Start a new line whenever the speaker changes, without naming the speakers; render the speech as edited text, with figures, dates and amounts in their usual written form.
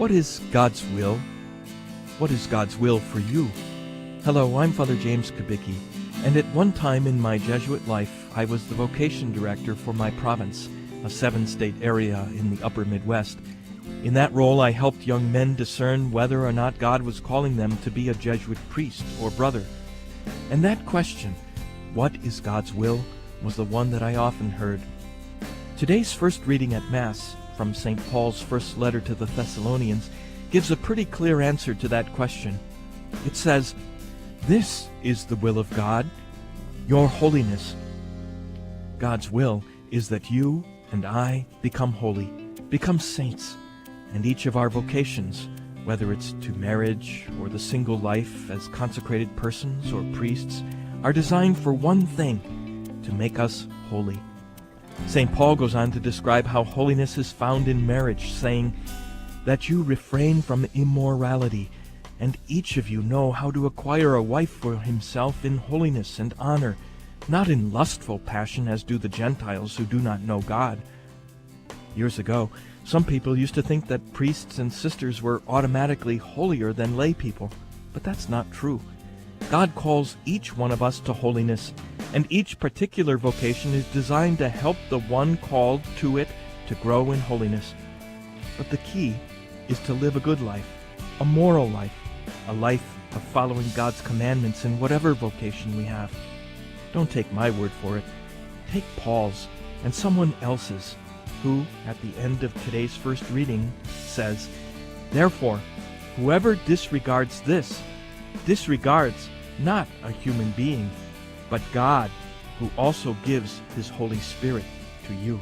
What is God's will? What is God's will for you? Hello, I'm Father James Kubicki, and at one time in my Jesuit life, I was the vocation director for my province, a 7-state area in the upper Midwest. In that role, I helped young men discern whether or not God was calling them to be a Jesuit priest or brother. And that question, what is God's will, was the one that I often heard. Today's first reading at Mass from St. Paul's first letter to the Thessalonians gives a pretty clear answer to that question. It says, "This is the will of God, your holiness." God's will is that you and I become holy, become saints, and each of our vocations, whether it's to marriage or the single life as consecrated persons or priests, are designed for one thing, to make us holy. St. Paul goes on to describe how holiness is found in marriage, saying, "That you refrain from immorality, and each of you know how to acquire a wife for himself in holiness and honor, not in lustful passion as do the Gentiles who do not know God." Years ago, some people used to think that priests and sisters were automatically holier than lay people, but that's not true. God calls each one of us to holiness, and each particular vocation is designed to help the one called to it to grow in holiness. But the key is to live a good life, a moral life, a life of following God's commandments in whatever vocation we have. Don't take my word for it. Take Paul's and someone else's, who, at the end of today's first reading, says, "Therefore, whoever disregards this, disregards not a human being, but God, who also gives his Holy Spirit to you."